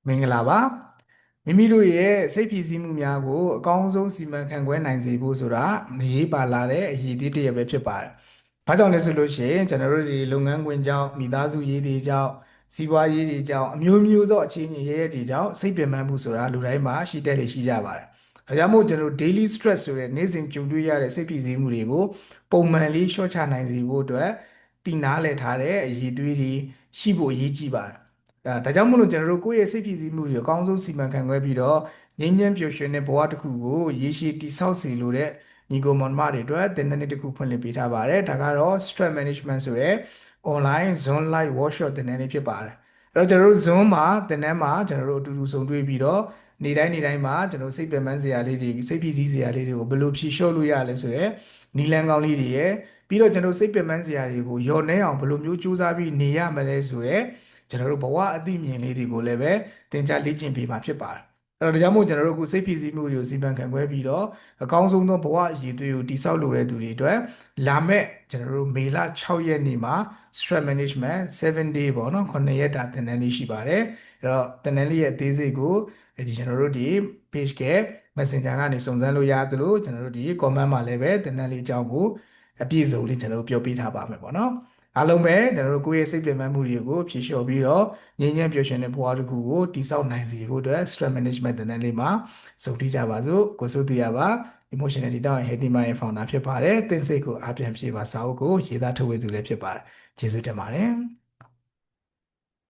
မင်္ဂလာပါမိမိတို့ရဲ့စိတ်ဖြည့်ဆည်းမှုများကိုအကောင်းဆုံးစီမံခန့်ခွဲနိုင်စေဖို့ဆိုတာမရေးပါလာတဲ့အရေးတစ်ရပဲဖြစ်ပါတယ်။ဘာကြောင့်လဲဆိုလို့ရှိရင်ကျွန်တော်တို့ဒီလုပ်ငန်းခွင်ကြောင့်မိသားစုရေးတွေကြောင့်စီးပွားရေးတွေကြောင့်အမျိုးမျိုးသောအခြေအနေရဲ့တွေကြောင့်စိတ်ပင်ပန်းမှုဆိုတာလူတိုင်းမှာရှိတဲ့တွေရှိကြပါတယ်။ဒါကြောင့်မို့ကျွန်တော်တို့ daily stress ဆိုတဲ့နေ့စဉ်ကြုံတွေ့ရတဲ့စိတ်ဖြည့်ဆည်းမှုတွေကိုပုံမှန်လေးလျှော့ချနိုင်စေဖို့အတွက်တည်နာလည်ထားတဲ့အရေးတွေးတွေရှိဖို့အရေးကြီးပါတယ်။ဒါကြောင့်မို့လို့ကျွန်တော်တို့ကိုယ့်ရဲ့စိတ်ဖြည့်ဆည်းမှုတွေအကောင်းဆုံးစီမံခန့်ခွဲပြီးတော့ငြိမ်းချမ်းပျော်ရွှင်တဲ့ဘဝတစ်ခုကိုရေရှည်တည်ဆောက်စေလိုတဲ့ညီကိုမောင်နှမတွေအတွက်သင်တန်းတစ်ခုဖွင့်လှစ်ပေးထားပါတယ်။ဒါကတော့ stress management ဆိုတဲ့ online zone live workshop သင်တန်းလေးဖြစ်ပါတယ်။အဲ့တော့ကျွန်တော်တို့ zone မှာသင်တန်းမှာကျွန်တော်တို့အတူတူဆုံတွေ့ပြီးတော့နေ့တိုင်းမှာကျွန်တော်စိတ်ပင်ပန်းစရာလေးတွေစိတ်ဖြည့်ဆည်းစရာလေးတွေကိုဘယ်လိုဖြေလျှော့လို့ရလဲဆိုရဲနီလန်းကောင်းလေးတွေရဲ့ပြီးတော့ကျွန်တော်စိတ်ပင်ပန်းစရာတွေကိုလျော့နှဲအောင်ဘယ်လိုမျိုးကြိုးစားပြီးနေရမလဲဆိုရဲကျွန်တော်တို့ဘဝအသိဉာဏ်လေးတွေကိုလည်းပဲသင်ကြားလေ့ကျင့်ပေးမှာဖြစ်ပါတယ်အဲ့တော့ဒါကြောင့်မို့ကျွန်တော်တို့အခုစိတ်ဖြည့်ဆည်းမှုတွေကိုစီမံခန့်ခွဲပြီးတော့အကောင်းဆုံးသောဘဝအရည်အသွေးကိုတည်ဆောက်လိုတဲ့သူတွေအတွက်လာမဲ့ကျွန်တော်တို့မေလ6ရက်နေ့မှာ stress management 7 day ပေါ့နော်9ရက်တာသင်တန်းလေးရှိပါတယ်အဲ့တော့သင်တန်းလေးရဲ့အသေးစိတ်ကိုဒီကျွန်တော်တို့ဒီ page က messenger ကနေစုံစမ်းလို့ရသလိုကျွန်တော်တို့ဒီ comment မှာလည်းပဲသင်တန်းလေးအကြောင်းကိုအပြည့်စုံလေးကျွန်တော်တို့ပြောပြထားပါမယ်ပေါ့နော်အားလုံးပဲကျွန်တော်တို့ကိုယ့်ရဲ့စိတ်ပင်ပန်းမှုတွေကိုဖြေလျှော့ပြီးတော့ငြိမ်းချမ်းပျော်ရွှင်တဲ့ဘဝတစ်ခုကိုတည်ဆောက်နိုင်စေဖို့အတွက် stress management သင်တန်းလေးမှာစုံထီးကြပါစို့ကိုစိုးသူရပါ emotional data and healthy mind founder ဖြစ်ပါတယ်သင်စိတ်ကိုအားပြန်ဖြည့်ပါစာအုပ်ကိုရေးသားထုတ်ဝေသူလည်းဖြစ်ပါတယ်ကျေးဇူးတင်ပါတယ်